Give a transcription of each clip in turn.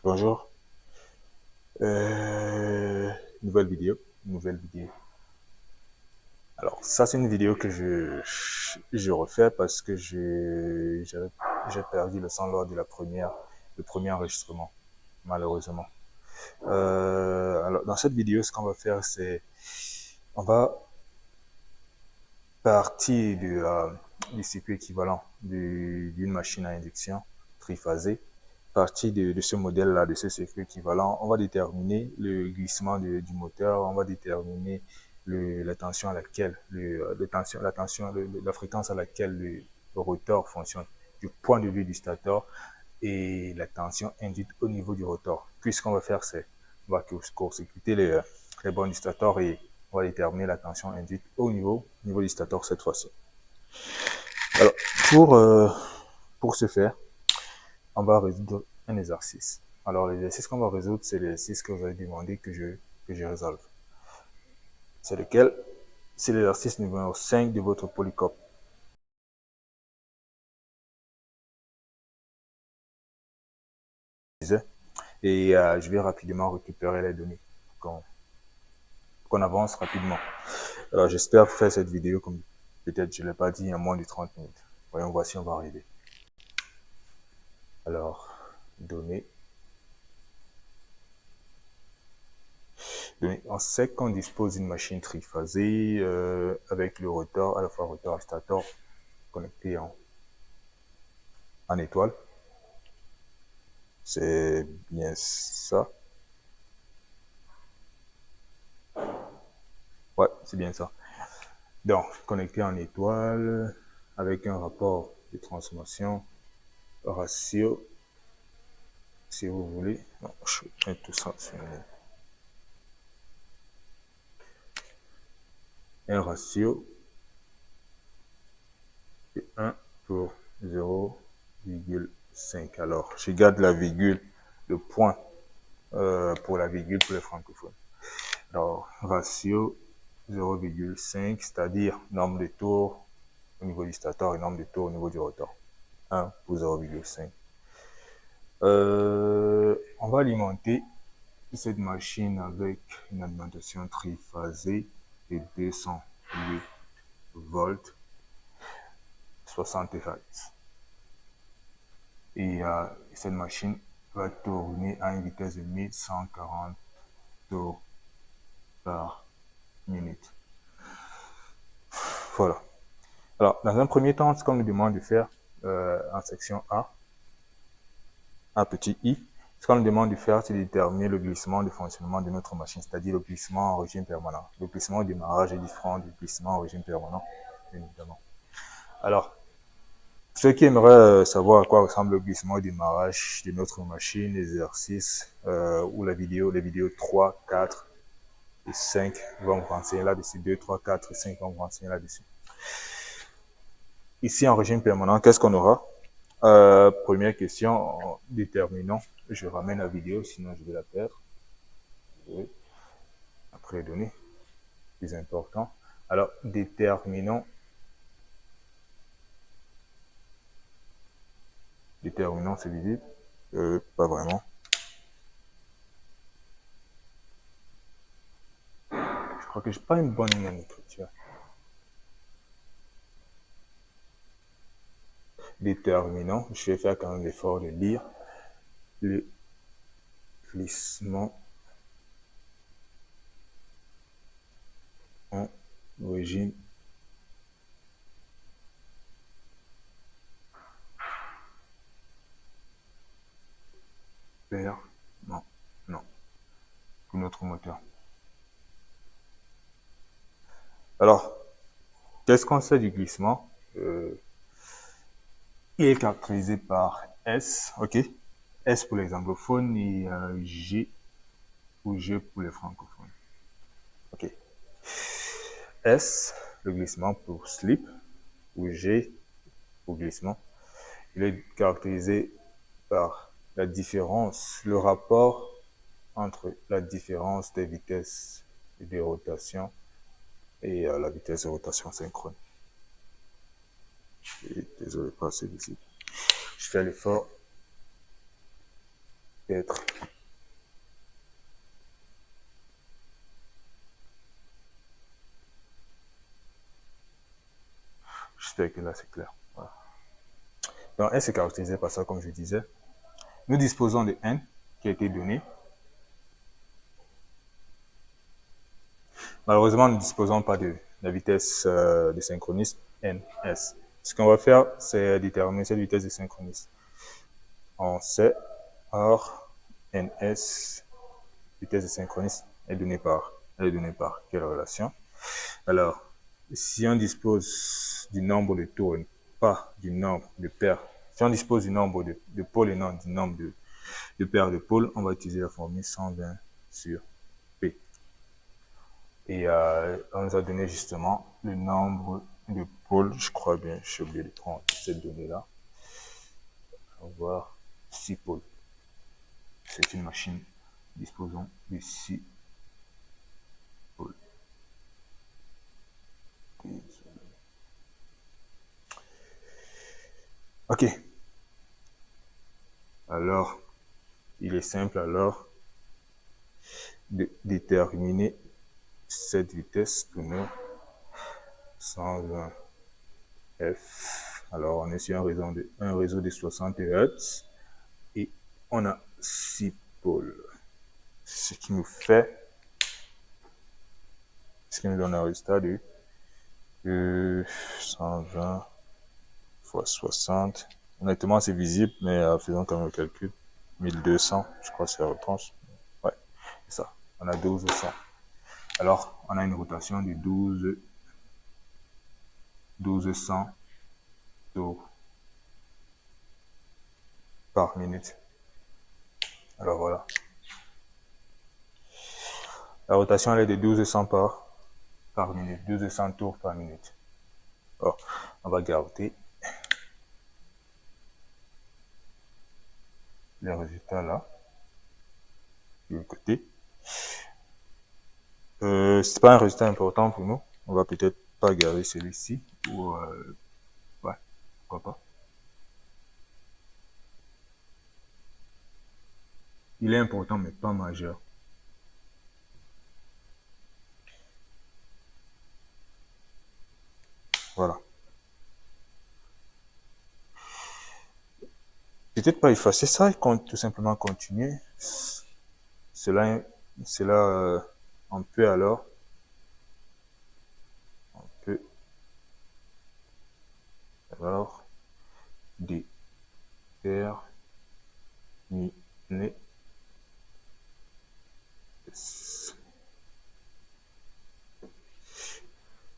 Bonjour. Euh, nouvelle vidéo. Nouvelle vidéo. Alors, ça, c'est une vidéo que je refais parce que j'ai perdu le son lors de le premier enregistrement, malheureusement. Alors, dans cette vidéo, ce qu'on va faire, c'est, on va partir du circuit équivalent d'une machine à induction triphasée. Partir de ce modèle-là, de ce circuit équivalent, on va déterminer le glissement du moteur, on va déterminer la tension à laquelle, la fréquence à laquelle le rotor fonctionne du point de vue du stator et la tension induite au niveau du rotor. Puis ce qu'on va faire, c'est on va court-circuiter les bornes du stator et on va déterminer la tension induite au niveau du stator cette fois-ci. Alors, pour, euh, pour ce faire, on va résoudre un exercice. Alors, l'exercice qu'on va résoudre, c'est l'exercice que vous avez demandé que je résolve. C'est lequel? C'est l'exercice numéro 5 de votre polycope. Et je vais rapidement récupérer les données pour qu'on avance rapidement. Alors, j'espère faire cette vidéo comme peut-être je ne l'ai pas dit en moins de 30 minutes. Voyons voir si on va arriver. Alors, données. On sait qu'on dispose d'une machine triphasée avec le rotor, à la fois rotor et stator connecté en étoile. C'est bien ça. Ouais, c'est bien ça. Donc, connecté en étoile avec un rapport de transformation ratio, si vous voulez. Non, je mets tout ça sur un ratio de 1 pour 0,5. Alors, je garde la virgule, le point pour la virgule pour les francophones. Alors, ratio 0,5, c'est-à-dire nombre de tours au niveau du stator et nombre de tours au niveau du rotor. 1 pour 0,5. On va alimenter cette machine avec une alimentation triphasée de 208 volts, 60 Hz. Et cette machine va tourner à une vitesse de 1140 tours par minute. Voilà. Alors, dans un premier temps, ce qu'on nous demande de faire en section A petit i, ce qu'on nous demande de faire, c'est de déterminer le glissement de fonctionnement de notre machine, c'est-à-dire le glissement en régime permanent. Le glissement au démarrage est différent du glissement en régime permanent, bien évidemment. Alors, ceux qui aimeraient savoir à quoi ressemble le glissement au démarrage de notre machine, l'exercice ou les vidéos 3, 4 et 5 vont vous renseigner là-dessus. 2, 3, 4 et 5 vont vous renseigner là-dessus. Ici, en régime permanent, qu'est-ce qu'on aura? Première question, déterminons. Je ramène la vidéo, sinon je vais la perdre. Oui. Après les données, plus important. Alors, déterminons c'est visible. Pas vraiment. Je crois que je n'ai pas une bonne ligne d'écriture. Déterminons, je vais faire quand même l'effort de lire le glissement en régime non, pour notre moteur. Alors, qu'est-ce qu'on sait du glissement? Il est caractérisé par S, ok? S pour les anglophones et G ou G pour les francophones. Ok. S, le glissement pour slip, ou G pour glissement. Il est caractérisé par la différence, le rapport entre la différence des vitesses de rotation et la vitesse de rotation synchrone. Et désolé, pas assez visible. Je fais l'effort être. J'espère que là c'est clair. Voilà. Donc S est caractérisé par ça, comme je disais. Nous disposons de N qui a été donné. Malheureusement, nous ne disposons pas de la vitesse de synchronisme NS. Ce qu'on va faire, c'est déterminer cette vitesse de synchronisme. On sait, or, NS, vitesse de synchronisme, est donnée par quelle relation? Alors, si on dispose du nombre de tours, pas du nombre de paires, si on dispose du nombre de pôles et non du nombre de paires de pôles, on va utiliser la formule 120 sur P. Et on nous a donné justement le nombre de pôles, je crois bien, j'ai oublié de prendre cette donnée-là. On va voir 6 pôles. C'est une machine disposant de 6 pôles. Ok. Alors, il est simple alors de déterminer cette vitesse pour nous. 120 F. Alors, on est sur un réseau de 60 Hz et on a 6 pôles. Ce qui nous donne un résultat de 120 fois 60. Honnêtement, c'est visible, mais faisons quand même le calcul. 1200, je crois que c'est la réponse. Ouais, c'est ça. On a 1200. Alors, on a une rotation de 1200 tours par minute. Alors voilà. La rotation elle est de 1200 par minute, 1200 tours par minute. Alors, on va garder les résultats là, de côté. C'est pas un résultat important pour nous. On va peut-être pas garder celui-ci ou ouais, pourquoi pas. Il est important mais pas majeur. Voilà. Peut-être pas effacer ça et tout simplement continuer. Cela on peut alors déterminer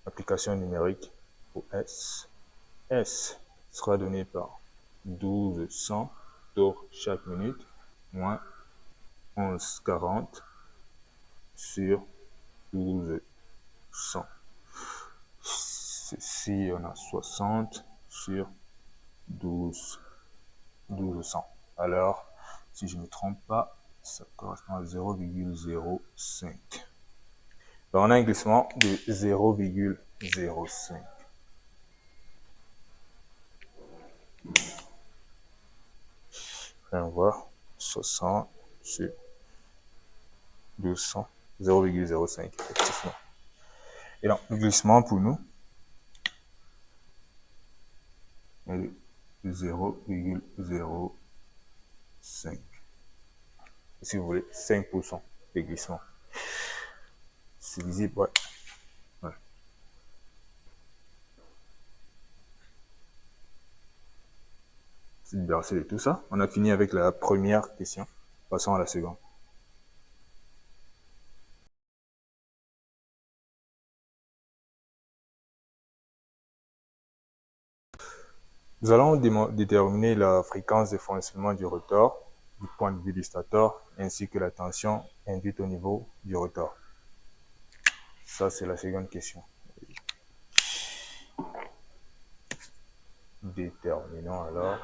application numérique pour S. S sera donné par 1200 tours chaque minute moins 1140 sur 1200. Ceci, on a 60 sur 1200. Alors, si je ne me trompe pas, ça correspond à 0,05. Donc, on a un glissement de 0,05. On voit 60 sur 1200, 0,05 effectivement. Et donc, le glissement pour nous est de 0,05. Si vous voulez, 5% de glissement. C'est visible, ouais. Ouais. C'est libéré de tout ça. On a fini avec la première question. Passons à la seconde. Nous allons déterminer la fréquence de fonctionnement du rotor du point de vue du stator ainsi que la tension induite au niveau du rotor. Ça, c'est la seconde question. Déterminons alors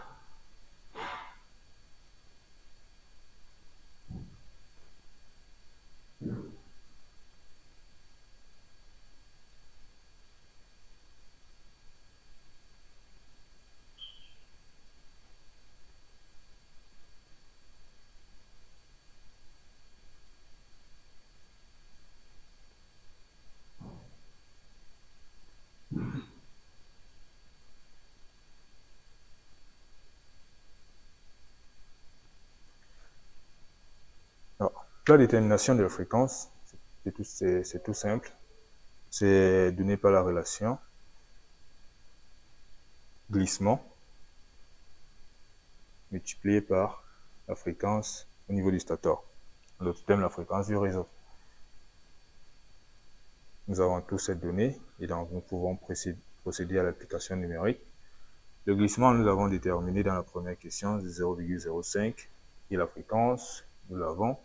La détermination de la fréquence, c'est tout simple. C'est donné par la relation glissement multiplié par la fréquence au niveau du stator. L'autre thème, la fréquence du réseau. Nous avons toutes ces données et donc nous pouvons procéder à l'application numérique. Le glissement, nous avons déterminé dans la première question 0,05 et la fréquence, nous l'avons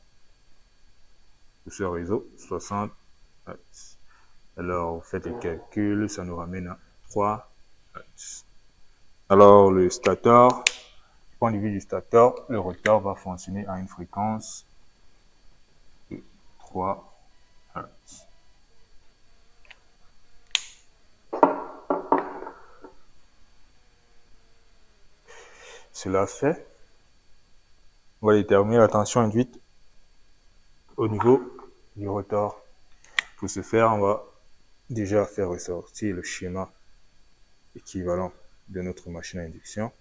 sur ce réseau 60 Hz. Alors, vous faites les calculs, ça nous ramène à 3 Hz. Alors, le stator, du point de vue du stator, le rotor va fonctionner à une fréquence de 3 Hz. Cela fait, on va déterminer la tension induite au niveau du rotor. Pour ce faire, on va déjà faire ressortir le schéma équivalent de notre machine à induction.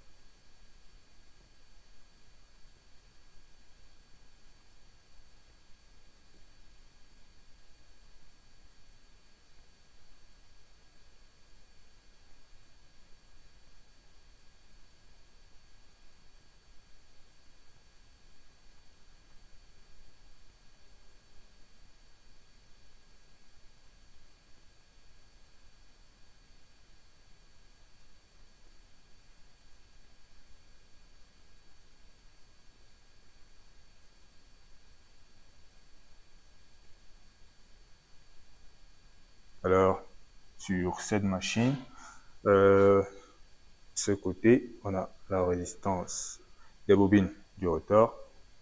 Alors, sur cette machine, ce côté, on a la résistance des bobines du rotor,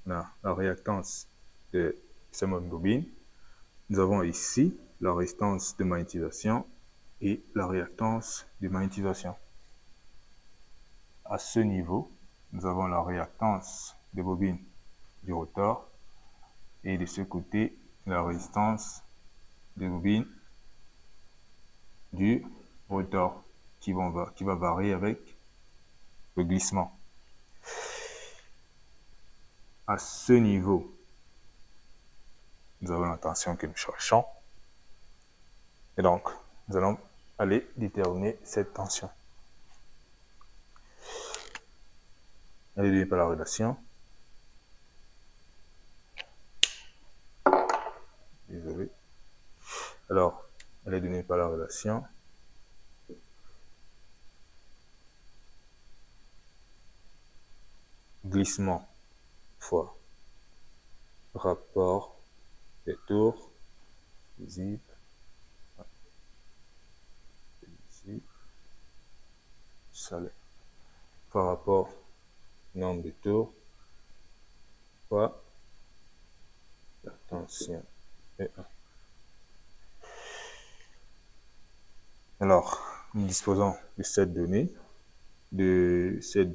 on a la réactance de ces mêmes bobines. Nous avons ici la résistance de magnétisation et la réactance de magnétisation. À ce niveau, nous avons la réactance des bobines du rotor et de ce côté, la résistance des bobines du rotor qui va varier avec le glissement. À ce niveau, nous avons la tension que nous cherchons. Et donc, nous allons aller déterminer cette tension. Elle est donnée par la relation. Désolé. Alors, elle est donnée par la relation glissement fois rapport des tours visibles solaire par rapport au nombre de tours fois la tension E1. Alors, nous disposons de cette donnée et de cette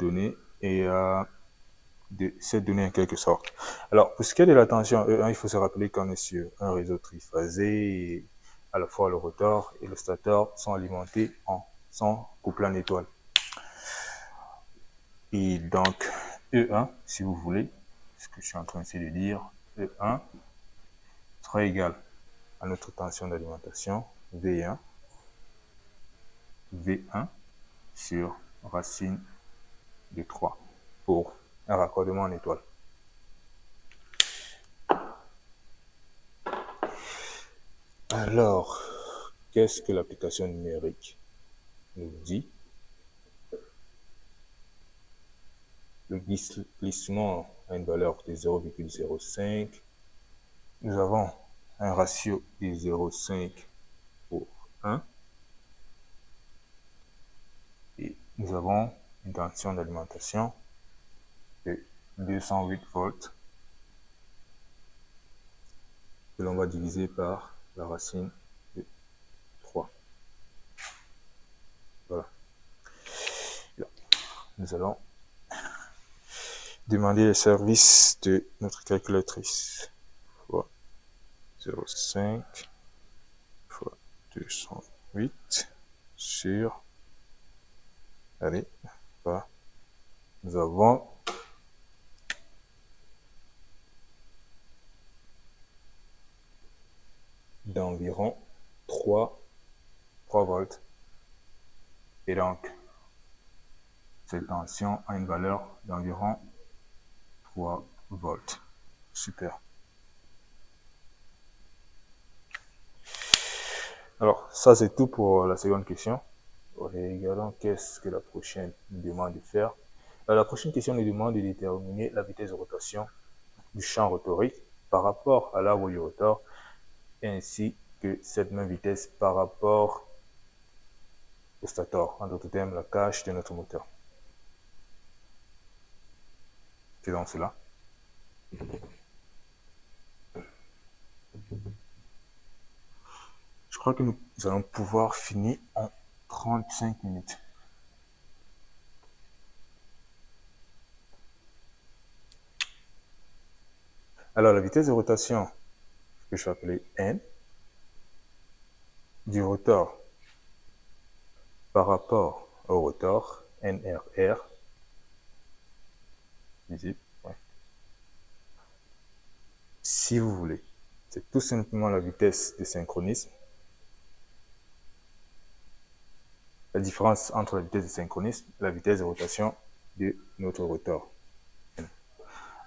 donnée en quelque sorte. Alors, pour ce qui est de la tension E1, il faut se rappeler qu'on est sur un réseau triphasé et à la fois le rotor et le stator sont alimentés sont couplés en étoile. Et donc, E1, si vous voulez, ce que je suis en train de dire, E1 sera égal à notre tension d'alimentation, V1 sur racine de 3 pour un raccordement en étoile. Alors, qu'est-ce que l'application numérique nous dit? Le glissement a une valeur de 0,05. Nous avons un ratio de 0,5 pour 1. Et nous avons une tension d'alimentation de 208 volts que l'on va diviser par la racine de 3. Voilà. Là, nous allons demander les services de notre calculatrice. Fois 0,5 fois 208 sur... Allez, voilà. Nous avons d'environ 3 volts. Et donc, cette tension a une valeur d'environ 3 volts. Super. Alors, ça c'est tout pour la seconde question. Regardons qu'est-ce que la prochaine nous demande de faire. La prochaine question nous demande de déterminer la vitesse de rotation du champ rotorique par rapport à l'arbre du rotor, ainsi que cette même vitesse par rapport au stator, en d'autres termes, la cage de notre moteur. Faisons cela. Je crois que nous allons pouvoir finir en 35 minutes. Alors, la vitesse de rotation, que je vais appeler N, du rotor par rapport au rotor, NRR, ici, ouais. Si vous voulez, c'est tout simplement la vitesse de synchronisme. La différence entre la vitesse de synchronisme et la vitesse de rotation de notre rotor.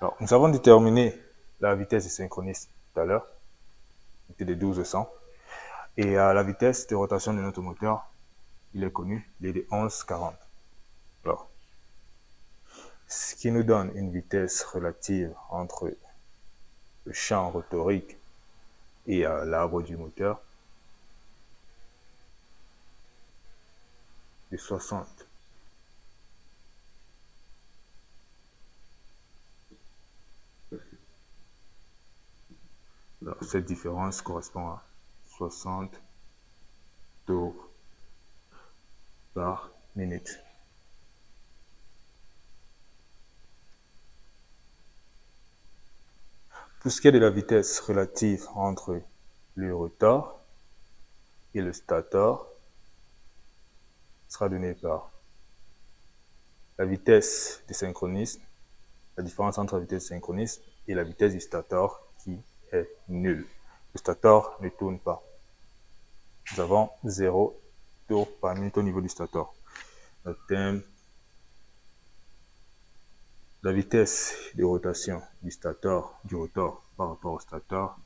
Alors, nous avons déterminé la vitesse de synchronisme tout à l'heure, c'était de 1200. Et la vitesse de rotation de notre moteur, il est connu, il est de 1140. Alors, ce qui nous donne une vitesse relative entre le champ rotorique et l'arbre du moteur de 60. Alors, cette différence correspond à 60 tours par minute. Pour ce qui est de la vitesse relative entre le rotor et le stator, sera donnée par la vitesse de synchronisme, la différence entre la vitesse de synchronisme et la vitesse du stator qui est nulle. Le stator ne tourne pas. Nous avons 0 tours par minute au niveau du stator. Notre thème, la vitesse de rotation du stator, du rotor par rapport au stator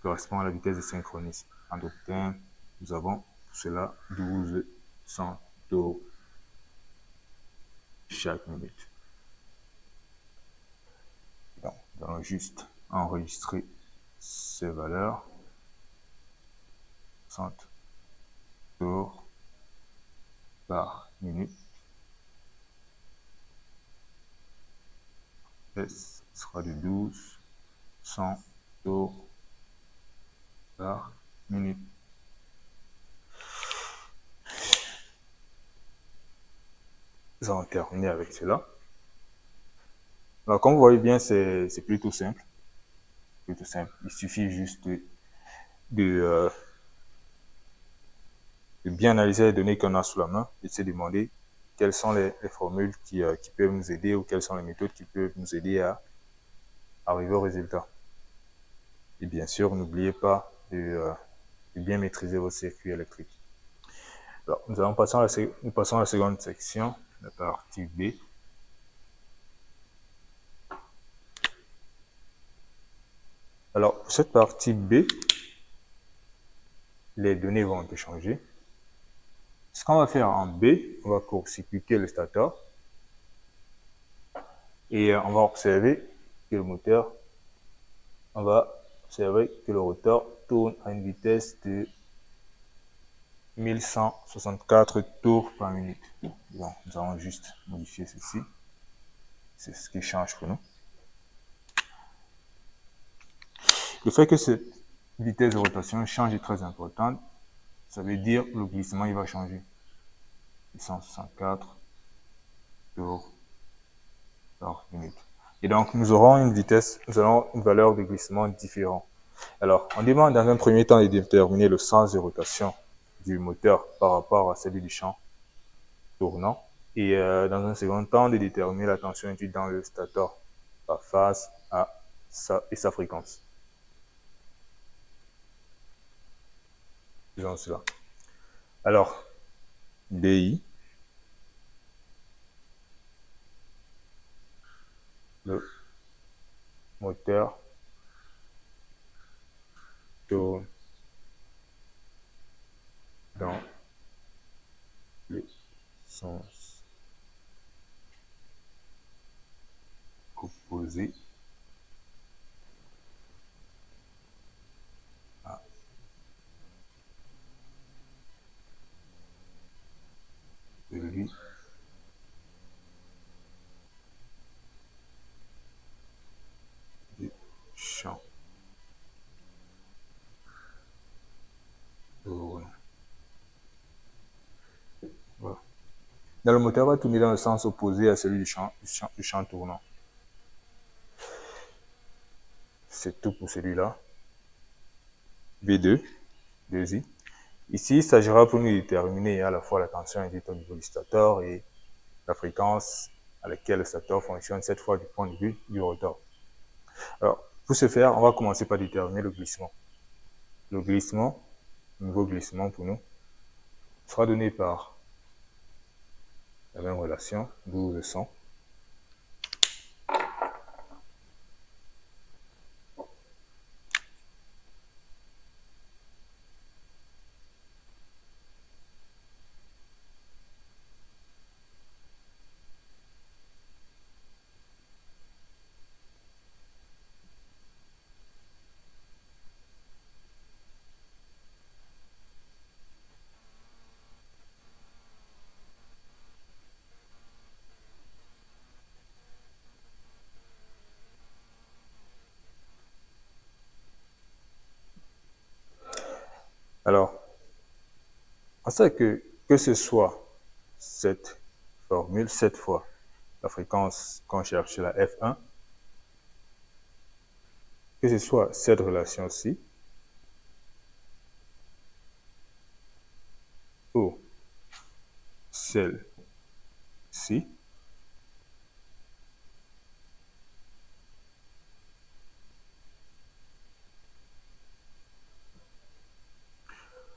correspond à la vitesse de synchronisme. En d'autres termes, nous avons pour cela 1200 tours chaque minute. Donc, nous allons juste enregistrer ces valeurs. 60 tours par minute. S sera de 1200 tours par minute. Nous allons terminer avec cela. Alors, comme vous voyez bien, c'est plutôt simple. Plutôt simple. Il suffit juste de bien analyser les données qu'on a sous la main et de se demander quelles sont les formules qui peuvent nous aider ou quelles sont les méthodes qui peuvent nous aider à arriver au résultat. Et bien sûr, n'oubliez pas de bien maîtriser vos circuits électriques. Alors, nous passons à la seconde section, la partie B. Alors, pour cette partie B, les données vont un peu changer. Ce qu'on va faire en B, on va court-circuiter le stator et on va observer que le moteur, on va observer que le rotor tourne à une vitesse de 1164 tours par minute. Donc, nous allons juste modifier ceci. C'est ce qui change pour nous. Le fait que cette vitesse de rotation change est très importante. Ça veut dire que le glissement il va changer. 164 tours par minute. Et donc, nous aurons une valeur de glissement différente. Alors, on demande dans un premier temps de déterminer le sens de rotation du moteur par rapport à celui du champ tournant. Et dans un second temps, de déterminer la tension induite dans le stator par phase à sa fréquence. Disons cela. Alors, DI, le moteur tourne dans le sens opposé à celui du champ tournant. Voilà. Dans le moteur va tourner dans le sens opposé à celui du champ tournant. C'est tout pour celui-là. V2, 2i. Ici, il s'agira pour nous déterminer à la fois la tension induite au niveau du stator et la fréquence à laquelle le stator fonctionne, cette fois du point de vue du rotor. Alors, pour ce faire, on va commencer par déterminer le glissement. Le glissement, le niveau glissement pour nous, sera donné par la même relation, 1200. Alors, on sait que ce soit cette formule, cette fois la fréquence qu'on cherche, la F1, que ce soit cette relation-ci, ou celle-ci,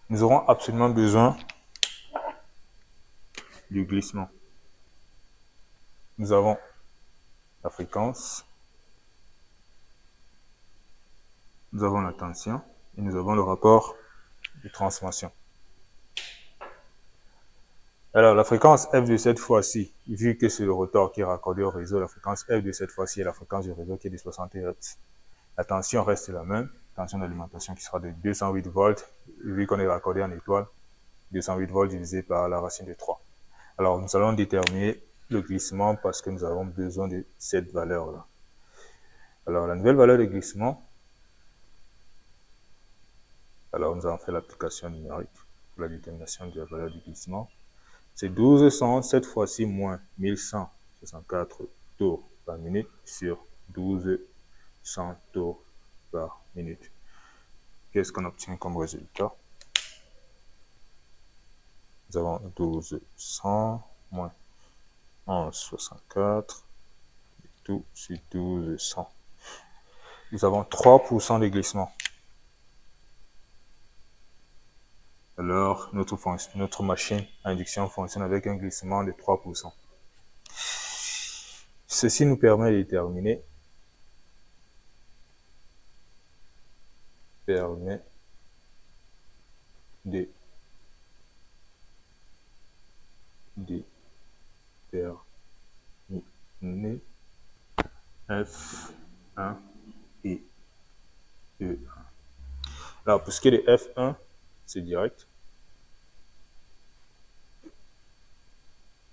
nous aurons absolument besoin du glissement. Nous avons la fréquence, nous avons la tension et nous avons le rapport de transformation. Alors, la fréquence F de cette fois-ci, vu que c'est le rotor qui est raccordé au réseau, la fréquence F de cette fois-ci est la fréquence du réseau qui est de 60 Hz. La tension reste la même, tension d'alimentation qui sera de 208 volts, vu qu'on est raccordé en étoile, 208 volts divisé par la racine de 3. Alors, nous allons déterminer le glissement parce que nous avons besoin de cette valeur-là. Alors, la nouvelle valeur de glissement, alors nous allons faire l'application numérique pour la détermination de la valeur du glissement. C'est 1200, cette fois-ci, moins 1164 tours par minute sur 1200 tours par minute. Qu'est-ce qu'on obtient comme résultat? Nous avons 1200 moins 1164 tout sur 1200. Nous avons 3% de glissement. Alors, notre machine à induction fonctionne avec un glissement de 3%. Ceci nous permet de déterminer F1 et E1. Alors, pour ce qui est de F1, c'est direct.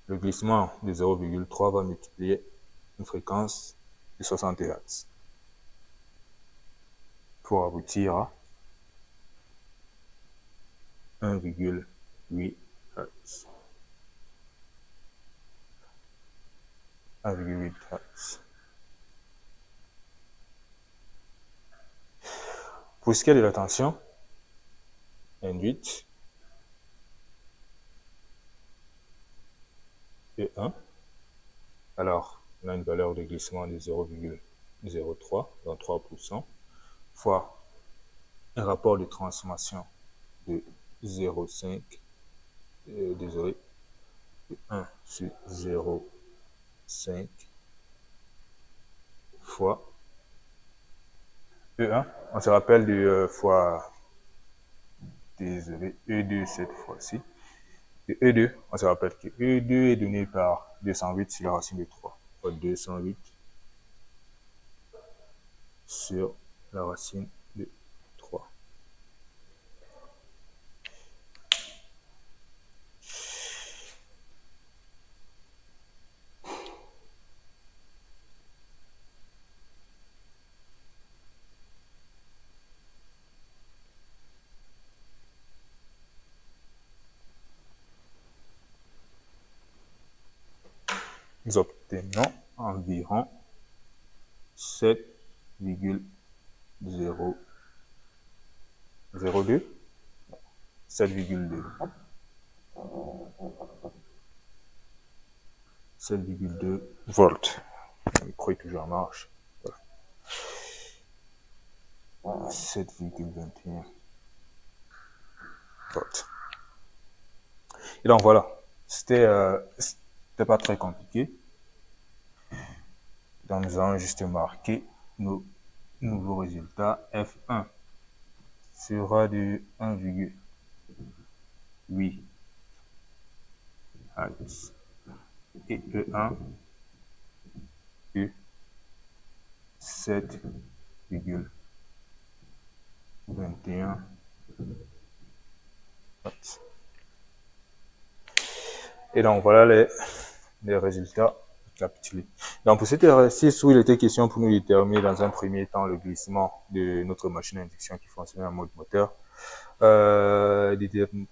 Le glissement de 0,3 va multiplier une fréquence de 60 Hz pour aboutir à 1,8 Hz. 1,8 Hz. Pour ce qui est de la tension induite, E1, alors on a une valeur de glissement de 0,03, donc 3%, fois un rapport de transformation de 0,5, désolé, 1 sur 0,5 fois E1. On se rappelle du fois, désolé, E2 cette fois-ci. Et E2, on se rappelle que E2 est donné par 208 sur la racine de 3. Fois 208 sur la racine de 3. Nous obtenons environ 7,002. 7,2. 7,2 volts. Le micro est toujours en marche. Voilà. 7,21 volts. Et donc voilà, c'était pas très compliqué. Donc nous allons juste marquer nos nouveaux résultats. F1 sera de 1,8 Hz et E1 de 7,21 Hz. Et donc voilà les résultats récapitulés. Donc pour cet exercice où il était question pour nous déterminer dans un premier temps le glissement de notre machine à induction qui fonctionnait en mode moteur,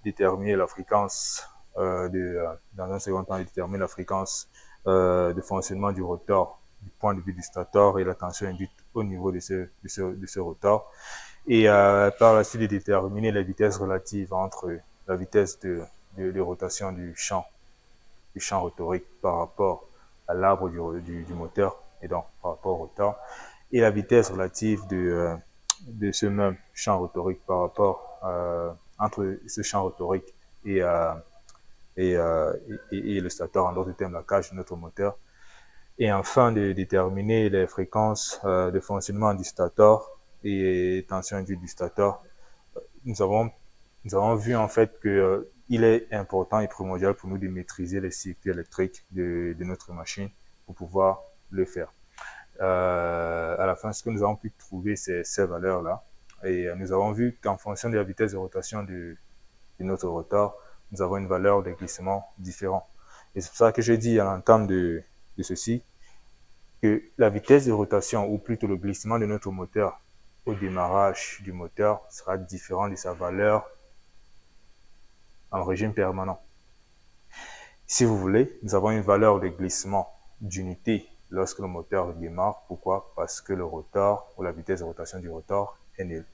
déterminer la fréquence dans un second temps, déterminer la fréquence de fonctionnement du rotor du point de vue du stator et la tension induite au niveau de ce rotor. Et par la suite, de déterminer la vitesse relative entre la vitesse de rotation du champ rotorique par rapport à l'arbre du moteur, et donc par rapport au rotor, et la vitesse relative de ce même champ rotorique par rapport entre ce champ rotorique et, et le stator, en d'autres termes la cage de notre moteur, et enfin de déterminer les fréquences de fonctionnement du stator et tension induite du stator. Nous avons vu en fait que il est important et primordial pour nous de maîtriser les circuits électriques de notre machine pour pouvoir le faire. À la fin, ce que nous avons pu trouver, c'est ces valeurs-là. Et nous avons vu qu'en fonction de la vitesse de rotation de notre rotor, nous avons une valeur de glissement différente. Et c'est pour ça que je dis à l'entame de ceci que la vitesse de rotation, ou plutôt le glissement de notre moteur au démarrage du moteur, sera différent de sa valeur en régime permanent. Si vous voulez, nous avons une valeur de glissement d'unité lorsque le moteur démarre. Pourquoi? Parce que le rotor, ou la vitesse de rotation du rotor, est nulle.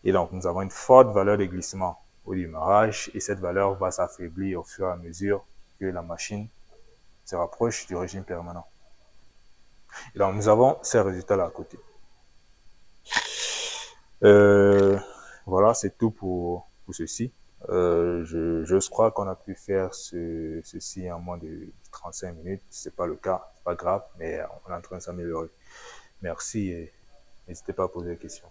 Et donc, nous avons une forte valeur de glissement au démarrage, et cette valeur va s'affaiblir au fur et à mesure que la machine se rapproche du régime permanent. Et donc, nous avons ces résultats-là à côté. Voilà, c'est tout pour ceci. Je crois qu'on a pu faire ceci en moins de 35 minutes. C'est pas le cas, c'est pas grave, mais on est en train de s'améliorer. Merci et n'hésitez pas à poser des questions.